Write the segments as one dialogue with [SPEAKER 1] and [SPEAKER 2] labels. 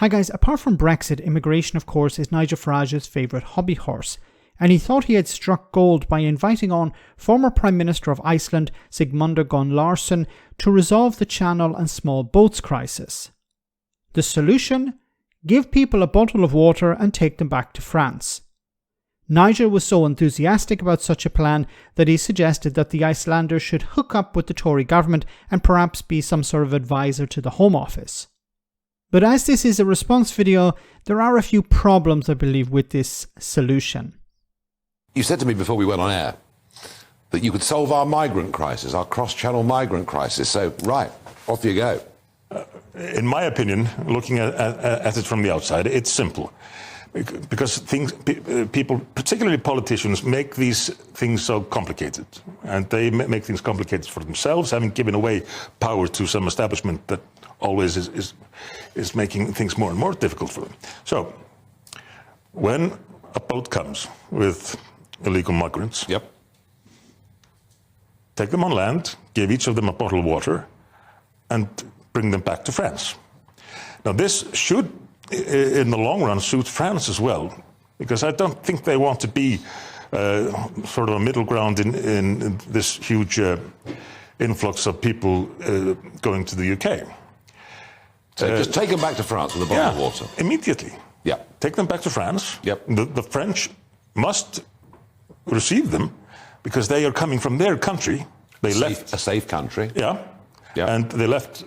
[SPEAKER 1] Hi guys, apart from Brexit, immigration of course is Nigel Farage's favourite hobby horse, and he thought he had struck gold by inviting on former Prime Minister of Iceland Sigmundur Gunnlaugsson to resolve the channel and small boats crisis. The solution? Give people a bottle of water and take them back to France. Nigel was so enthusiastic about such a plan that he suggested that the Icelanders should hook up with the Tory government and perhaps be some sort of advisor to the Home Office. But as this is a response video, there are a few problems, I believe, with this solution.
[SPEAKER 2] You said to me before we went on air that you could solve our migrant crisis, our cross-channel migrant crisis. So, right, off you go.
[SPEAKER 3] In my opinion, looking at it from the outside, it's simple. Because people, particularly politicians, make these things so complicated. And they make things complicated for themselves, having given away power to some establishment that always is making things more and more difficult for them. So, when a boat comes with illegal migrants, take them on land, give each of them a bottle of water, and bring them back to France. Now, this should, in the long run, suit France as well, because I don't think they want to be sort of a middle ground in this huge influx of people going to the UK.
[SPEAKER 2] So just take them back to France with a bottle of water.
[SPEAKER 3] Immediately.
[SPEAKER 2] Yeah.
[SPEAKER 3] Take them back to France.
[SPEAKER 2] Yep.
[SPEAKER 3] The French must receive them because they are coming from their country. They left
[SPEAKER 2] a safe country.
[SPEAKER 3] Yeah. And they left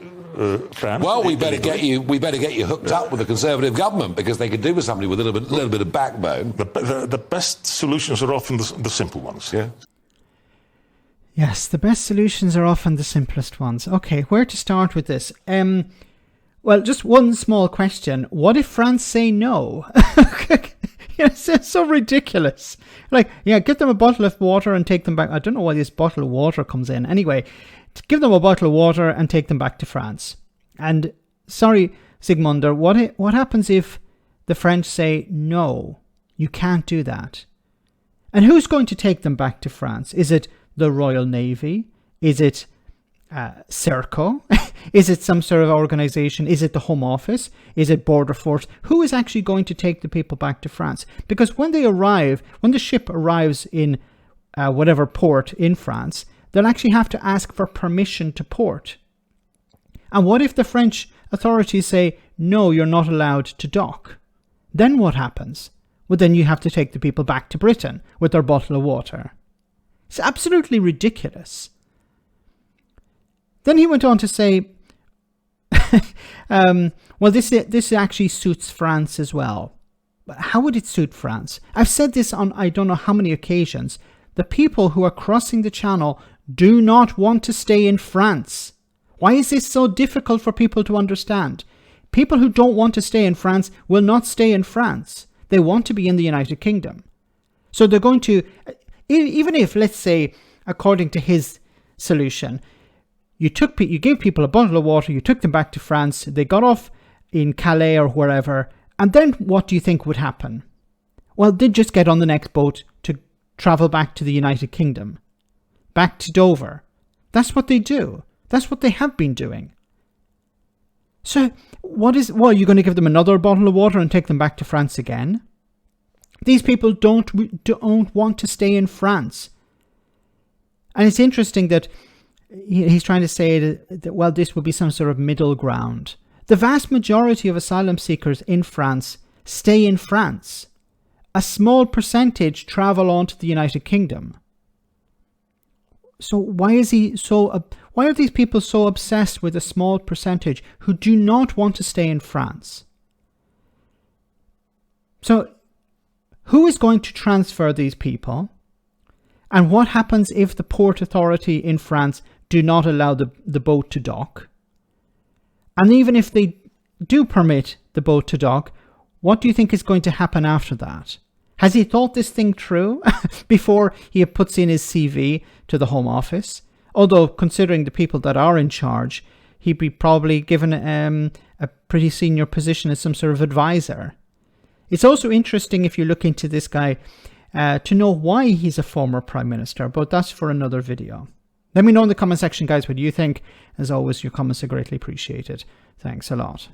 [SPEAKER 3] France.
[SPEAKER 2] Well, we better get you hooked up with the Conservative government, because they could do with somebody with a little bit of backbone.
[SPEAKER 3] The best solutions are often the simple ones. Yeah.
[SPEAKER 1] Yes, the best solutions are often the simplest ones. Okay, where to start with this? Well, just one small question. What if France say no? It's so ridiculous. Like, yeah, give them a bottle of water and take them back. I don't know why this bottle of water comes in. Anyway, give them a bottle of water and take them back to France. And, sorry, Sigmundur, what happens if the French say, no, you can't do that? And who's going to take them back to France? Is it the Royal Navy? Is it Serco? Is it some sort of organization? Is it the Home Office? Is it Border Force? Who is actually going to take the people back to France? Because when the ship arrives in whatever port in France, they'll actually have to ask for permission to port. And what if the French authorities say, no, you're not allowed to dock? Then what happens? Well, then you have to take the people back to Britain with their bottle of water. It's absolutely ridiculous. Then he went on to say, well, this actually suits France as well. But how would it suit France? I've said this on I don't know how many occasions. The people who are crossing the channel do not want to stay in France. Why is this so difficult for people to understand? People who don't want to stay in France will not stay in France. They want to be in the United Kingdom. So they're going to, even if, let's say, according to his solution, you gave people a bottle of water, you took them back to France, they got off in Calais or wherever, and then what do you think would happen? Well, they'd just get on the next boat to travel back to the United Kingdom, back to Dover. That's what they do. That's what they have been doing. So, you're going to give them another bottle of water and take them back to France again? These people don't want to stay in France. And it's interesting that he's trying to say that, well, this would be some sort of middle ground. The vast majority of asylum seekers in France stay in France. A small percentage travel on to the United Kingdom. So why are these people so obsessed with a small percentage who do not want to stay in France? So who is going to transfer these people? And what happens if the port authority in France do not allow the boat to dock? And even if they do permit the boat to dock, what do you think is going to happen after that? Has he thought this thing through before he puts in his CV to the Home Office? Although, considering the people that are in charge, he'd be probably given a pretty senior position as some sort of advisor. It's also interesting, if you look into this guy, to know why he's a former Prime Minister, but that's for another video. Let me know in the comment section, guys, what you think. As always, your comments are greatly appreciated. Thanks a lot.